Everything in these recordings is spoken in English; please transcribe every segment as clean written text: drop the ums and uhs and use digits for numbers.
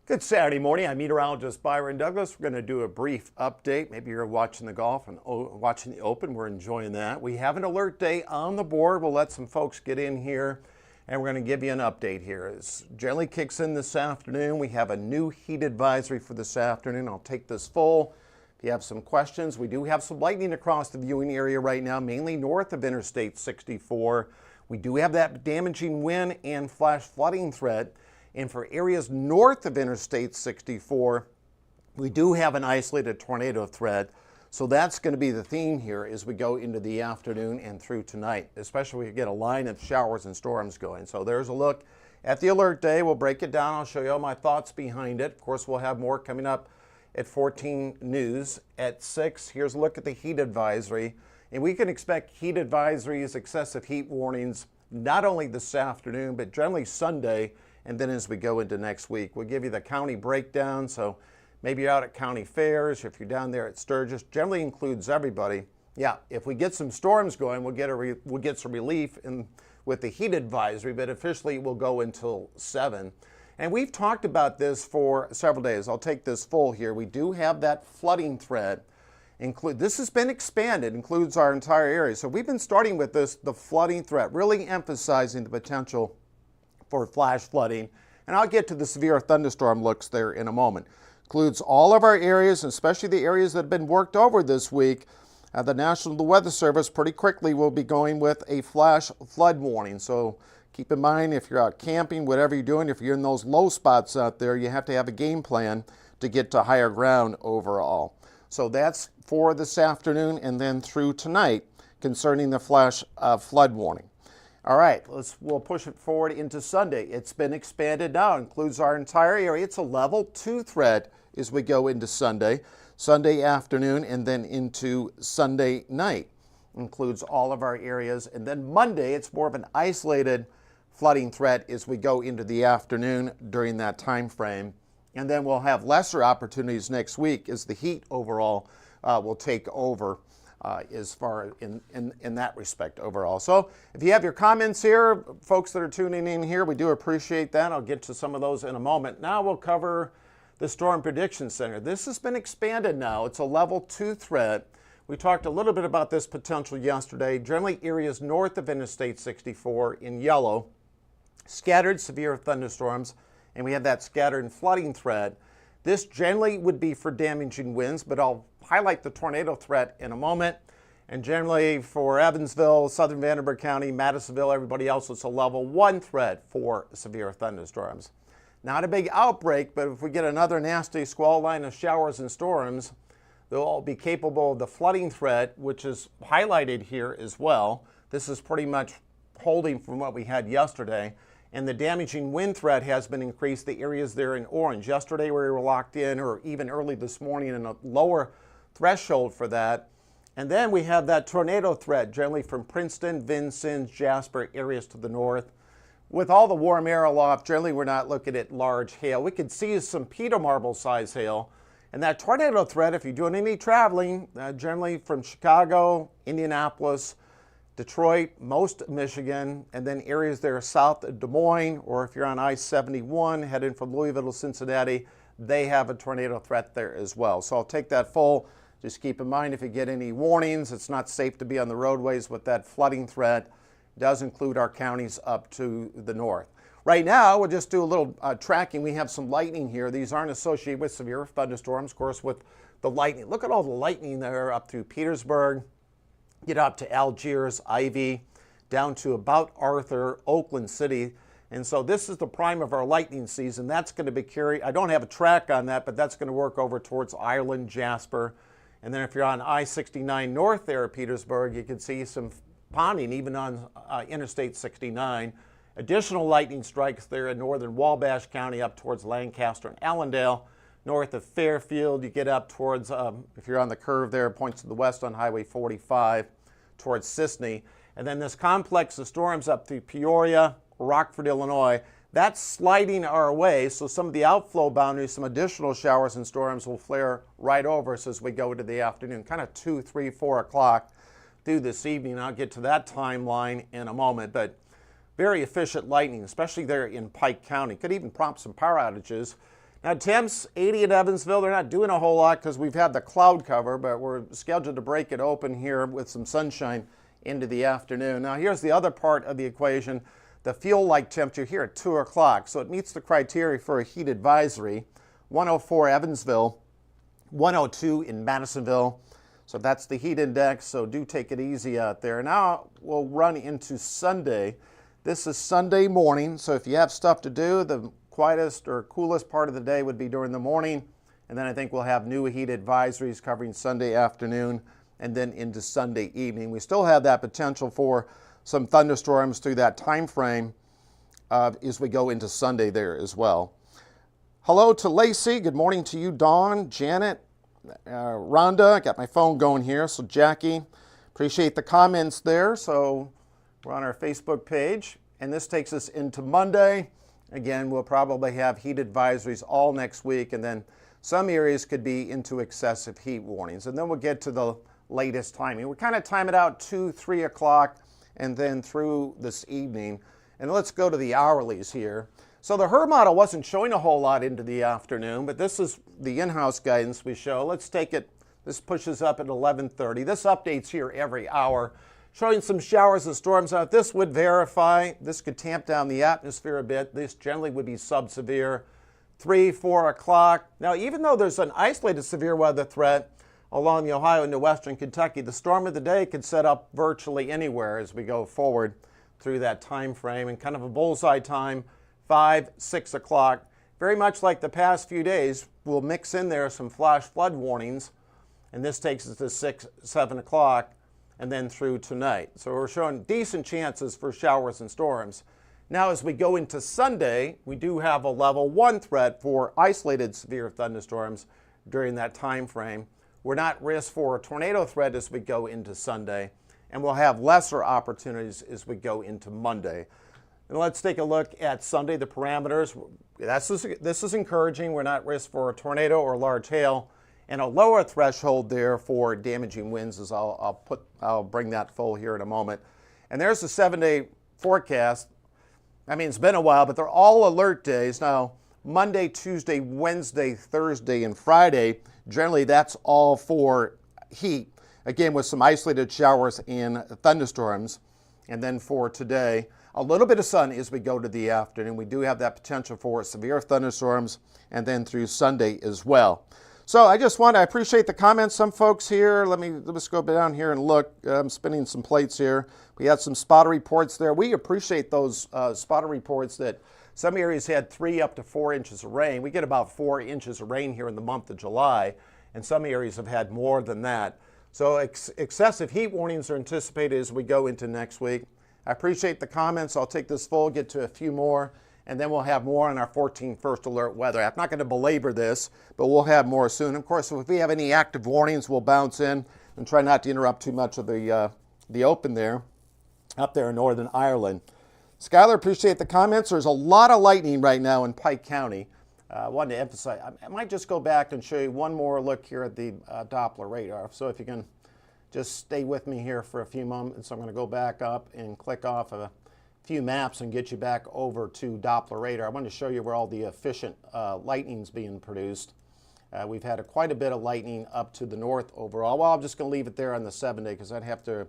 Good Saturday morning. I'm meteorologist Byron Douglas. We're going to do a brief update. Maybe you're watching the golf and watching the Open. We're enjoying that. We have an alert day on the board. We'll let some folks get in here, and we're going to give you an update here. It generally kicks in this afternoon. We have a new heat advisory for this afternoon. I'll take this full. If you have some questions, we do have some lightning across the viewing area right now, mainly north of Interstate 64. We do have that damaging wind and flash flooding threat. And for areas north of Interstate 64, we do have an isolated tornado threat. So that's going to be the theme here as we go into the afternoon and through tonight, especially if we get a line of showers and storms going. So there's a look at the alert day. We'll break it down. I'll show you all my thoughts behind it. Of course, we'll have more coming up at 14 News. At 6, here's a look at the heat advisory. And we can expect heat advisories, excessive heat warnings, not only this afternoon, but generally Sunday. And then as we go into next week, we'll give you the county breakdown. So maybe you're out at county fairs, if you're down there at Sturgis, generally includes everybody. Yeah, if we get some storms going, we'll get some relief with the heat advisory, but officially we'll go until 7. And we've talked about this for several days. I'll take this full here. We do have that flooding threat. This has been expanded, includes our entire area. So we've been starting with this, the flooding threat, really emphasizing the potential for flash flooding, and I'll get to the severe thunderstorm looks there in a moment. Includes all of our areas, especially the areas that have been worked over this week. The National Weather Service pretty quickly will be going with a flash flood warning. So keep in mind, if you're out camping, whatever you're doing, if you're in those low spots out there, you have to have a game plan to get to higher ground overall. So that's for this afternoon and then through tonight concerning the flash flood warning. All right, we'll push it forward into Sunday. It's been expanded now, includes our entire area. It's a level 2 threat as we go into Sunday afternoon, and then into Sunday night. Includes all of our areas. And then Monday, it's more of an isolated flooding threat as we go into the afternoon during that time frame. And then we'll have lesser opportunities next week as the heat overall will take over. As far in that respect overall. So if you have your comments here, folks that are tuning in here, we do appreciate that. I'll get to some of those in a moment. Now we'll cover the Storm Prediction Center. This has been expanded now. It's a level 2 threat. We talked a little bit about this potential yesterday. Generally areas north of Interstate 64 in yellow, scattered severe thunderstorms, and we have that scattered flooding threat. This generally would be for damaging winds, but I'll highlight the tornado threat in a moment. And generally for Evansville, Southern Vanderburgh County, Madisonville, everybody else, it's a level 1 threat for severe thunderstorms. Not a big outbreak, but if we get another nasty squall line of showers and storms, they'll all be capable of the flooding threat, which is highlighted here as well. This is pretty much holding from what we had yesterday. And the damaging wind threat has been increased. The areas there in orange. Yesterday we were locked in, or even early this morning, in a lower threshold for that. And then we have that tornado threat, generally from Princeton, Vincennes, Jasper, areas to the north. With all the warm air aloft, generally we're not looking at large hail. We could see some Peter marble size hail. And that tornado threat, if you're doing any traveling, generally from Chicago, Indianapolis, Detroit, most of Michigan, and then areas there south of Des Moines, or if you're on I-71 heading from Louisville to Cincinnati, they have a tornado threat there as well. So I'll take that full. Just keep in mind if you get any warnings, it's not safe to be on the roadways with that flooding threat. It does include our counties up to the north. Right now, we'll just do a little tracking. We have some lightning here. These aren't associated with severe thunderstorms, of course, with the lightning. Look at all the lightning there up through Petersburg. Get up to Algiers, Ivy, down to about Arthur, Oakland City. And so this is the prime of our lightning season. That's going to be carried. I don't have a track on that, but that's going to work over towards Ireland, Jasper. And then if you're on I-69 north there at Petersburg, you can see some ponding even on Interstate 69. Additional lightning strikes there in northern Wabash County up towards Lancaster and Allendale. North of Fairfield, you get up towards, if you're on the curve there, points to the west on Highway 45 towards Sisney. And then this complex of storms up through Peoria, Rockford, Illinois, that's sliding our way. So some of the outflow boundaries, some additional showers and storms will flare right over us as we go into the afternoon, kind of 2, 3, 4 o'clock through this evening. I'll get to that timeline in a moment, but very efficient lightning, especially there in Pike County. Could even prompt some power outages. Now temps 80 at Evansville. They're not doing a whole lot because we've had the cloud cover, but we're scheduled to break it open here with some sunshine into the afternoon. Now here's the other part of the equation. The feel-like temperature here at 2 o'clock. So it meets the criteria for a heat advisory. 104 Evansville, 102 in Madisonville. So that's the heat index, so do take it easy out there. Now we'll run into Sunday. This is Sunday morning, so if you have stuff to do, the quietest or coolest part of the day would be during the morning. And then I think we'll have new heat advisories covering Sunday afternoon and then into Sunday evening. We still have that potential for some thunderstorms through that time frame as we go into Sunday there as well. Hello to Lacey. Good morning to you, Dawn, Janet, Rhonda. I got my phone going here. So Jackie, appreciate the comments there. So we're on our Facebook page. And this takes us into Monday. Again, we'll probably have heat advisories all next week. And then some areas could be into excessive heat warnings. And then we'll get to the latest timing. We kind of time it out 2, 3 o'clock and then through this evening. And let's go to the hourlies here. So the HRRR model wasn't showing a whole lot into the afternoon, but this is the in-house guidance we show. Let's take it, this pushes up at 11:30. This updates here every hour, showing some showers and storms. Now, if this would verify, this could tamp down the atmosphere a bit. This generally would be sub-severe, 3, 4 o'clock. Now, even though there's an isolated severe weather threat along the Ohio into western Kentucky, the storm of the day could set up virtually anywhere as we go forward through that time frame, and kind of a bullseye time, 5, 6 o'clock. Very much like the past few days, we'll mix in there some flash flood warnings, and this takes us to 6, 7 o'clock, and then through tonight. So we're showing decent chances for showers and storms. Now, as we go into Sunday, we do have a level 1 threat for isolated severe thunderstorms during that time frame. We're not at risk for a tornado threat as we go into Sunday, and we'll have lesser opportunities as we go into Monday. And let's take a look at Sunday, the parameters. This is encouraging. We're not at risk for a tornado or large hail, and a lower threshold there for damaging winds, as I'll bring that full here in a moment. And there's the 7-day forecast. I mean, it's been a while, but they're all alert days. Now, Monday, Tuesday, Wednesday, Thursday, and Friday, generally that's all for heat, again with some isolated showers and thunderstorms. And then for today, a little bit of sun as we go to the afternoon. We do have that potential for severe thunderstorms, and then through Sunday as well. So I appreciate the comments. Some folks here, let's go down here and look. I'm spinning some plates here. We had some spotter reports there. We appreciate those spotter reports that some areas had 3 up to 4 inches of rain. We get about 4 inches of rain here in the month of July, and some areas have had more than that. So excessive heat warnings are anticipated as we go into next week. I appreciate the comments. I'll take this full, get to a few more, and then we'll have more on our 14 First Alert weather. I'm not going to belabor this, but we'll have more soon. Of course, if we have any active warnings, we'll bounce in and try not to interrupt too much of the open there, up there in Northern Ireland. Skylar, appreciate the comments. There's a lot of lightning right now in Pike County. I wanted to emphasize, I might just go back and show you one more look here at the Doppler radar. So if you can just stay with me here for a few moments. I'm going to go back up and click off a few maps and get you back over to Doppler radar. I want to show you where all the efficient lightning's being produced. We've had quite a bit of lightning up to the north overall. Well, I'm just going to leave it there on the 7-day because I'd have to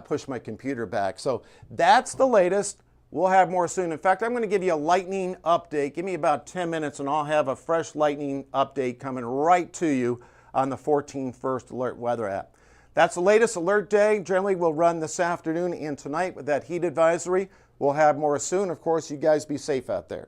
push my computer back. So that's the latest. We'll have more soon. In fact, I'm going to give you a lightning update. Give me about 10 minutes and I'll have a fresh lightning update coming right to you on the 14 First Alert weather app. That's the latest alert day. Generally, we'll run this afternoon and tonight with that heat advisory. We'll have more soon. Of course, you guys be safe out there.